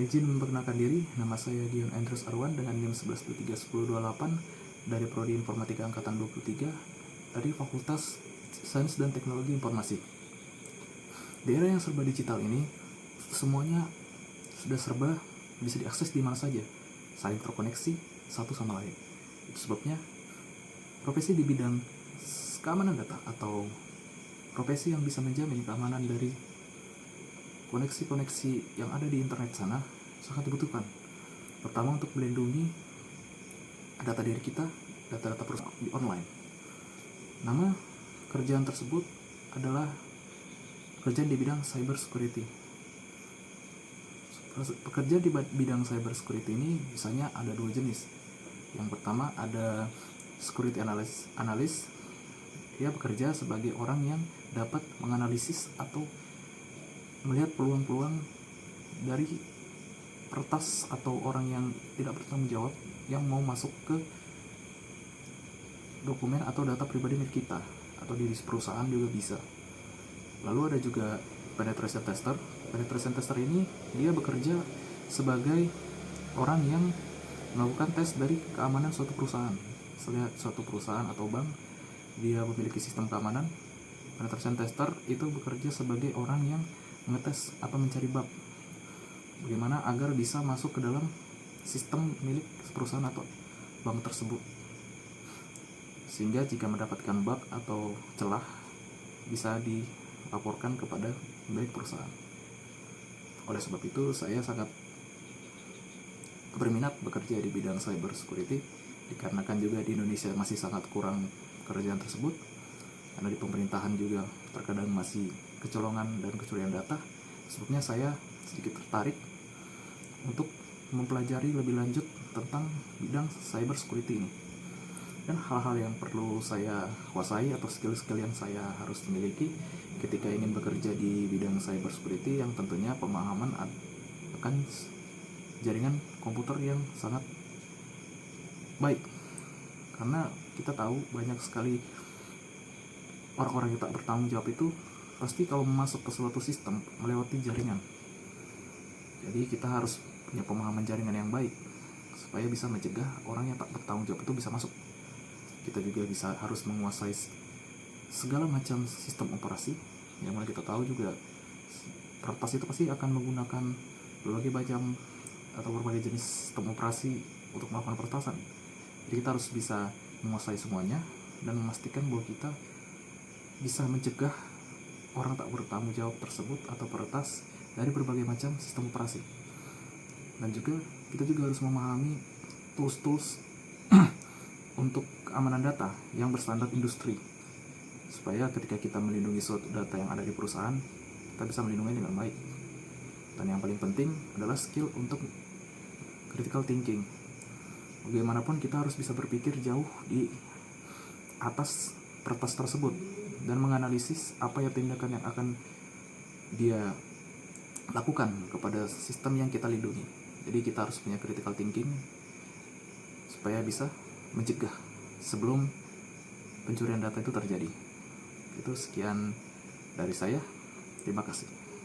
Mohon izin memperkenalkan diri, nama saya Dion Andrews Arwan dengan NIM 11231028 dari Prodi Informatika Angkatan 23 dari Fakultas Sains dan Teknologi Informasi. Di era yang serba digital ini, semuanya sudah serba bisa diakses di mana saja, saling terkoneksi satu sama lain. Itu sebabnya profesi di bidang keamanan data atau profesi yang bisa menjamin keamanan dari koneksi-koneksi yang ada di internet sana sangat dibutuhkan. Pertama, untuk melindungi data diri kita, data-data perusahaan di online. Nama kerjaan tersebut adalah pekerjaan di bidang cyber security. Pekerja di bidang cyber security ini biasanya ada dua jenis. Yang pertama ada security analyst. Dia bekerja sebagai orang yang dapat menganalisis atau melihat peluang-peluang dari peretas atau orang yang tidak bertanggung jawab yang mau masuk ke dokumen atau data pribadi milik kita atau di perusahaan juga bisa. Lalu ada juga penetration tester. Penetration tester ini dia bekerja sebagai orang yang melakukan tes dari keamanan suatu perusahaan. Selihat suatu perusahaan atau bank dia memiliki sistem keamanan, penetration tester itu bekerja sebagai orang yang mengetes atau mencari bug bagaimana agar bisa masuk ke dalam sistem milik perusahaan atau bank tersebut, sehingga jika mendapatkan bug atau celah bisa dilaporkan kepada pemilik perusahaan. Oleh sebab itu saya sangat berminat bekerja di bidang cyber security, dikarenakan juga di Indonesia masih sangat kurang pekerjaan tersebut, karena di pemerintahan juga terkadang masih kecolongan dan kecurian data. Sebabnya saya sedikit tertarik untuk mempelajari lebih lanjut tentang bidang cyber security ini, dan hal-hal yang perlu saya kuasai atau skill-skill yang saya harus miliki ketika ingin bekerja di bidang cyber security, yang tentunya pemahaman akan jaringan komputer yang sangat baik, karena kita tahu banyak sekali orang-orang yang tak bertanggung jawab itu pasti kalau masuk ke suatu sistem melewati jaringan. Jadi kita harus punya pemahaman jaringan yang baik supaya bisa mencegah orang yang tak bertanggung jawab itu bisa masuk. Kita juga harus menguasai segala macam sistem operasi, yang mana kita tahu juga peretas itu pasti akan menggunakan berbagai macam atau berbagai jenis sistem operasi untuk melakukan peretasan. Jadi kita harus bisa menguasai semuanya dan memastikan bahwa kita bisa mencegah orang tak bertanggung jawab tersebut atau peretas dari berbagai macam sistem operasi. Dan juga kita juga harus memahami tools-tools untuk keamanan data yang berstandar industri, supaya ketika kita melindungi suatu data yang ada di perusahaan, kita bisa melindunginya dengan baik. Dan yang paling penting adalah skill untuk critical thinking. Bagaimanapun kita harus bisa berpikir jauh di atas peretas tersebut dan menganalisis apa ya tindakan yang akan dia lakukan kepada sistem yang kita lindungi. Jadi kita harus punya critical thinking supaya bisa mencegah sebelum pencurian data itu terjadi. Itu sekian dari saya. Terima kasih.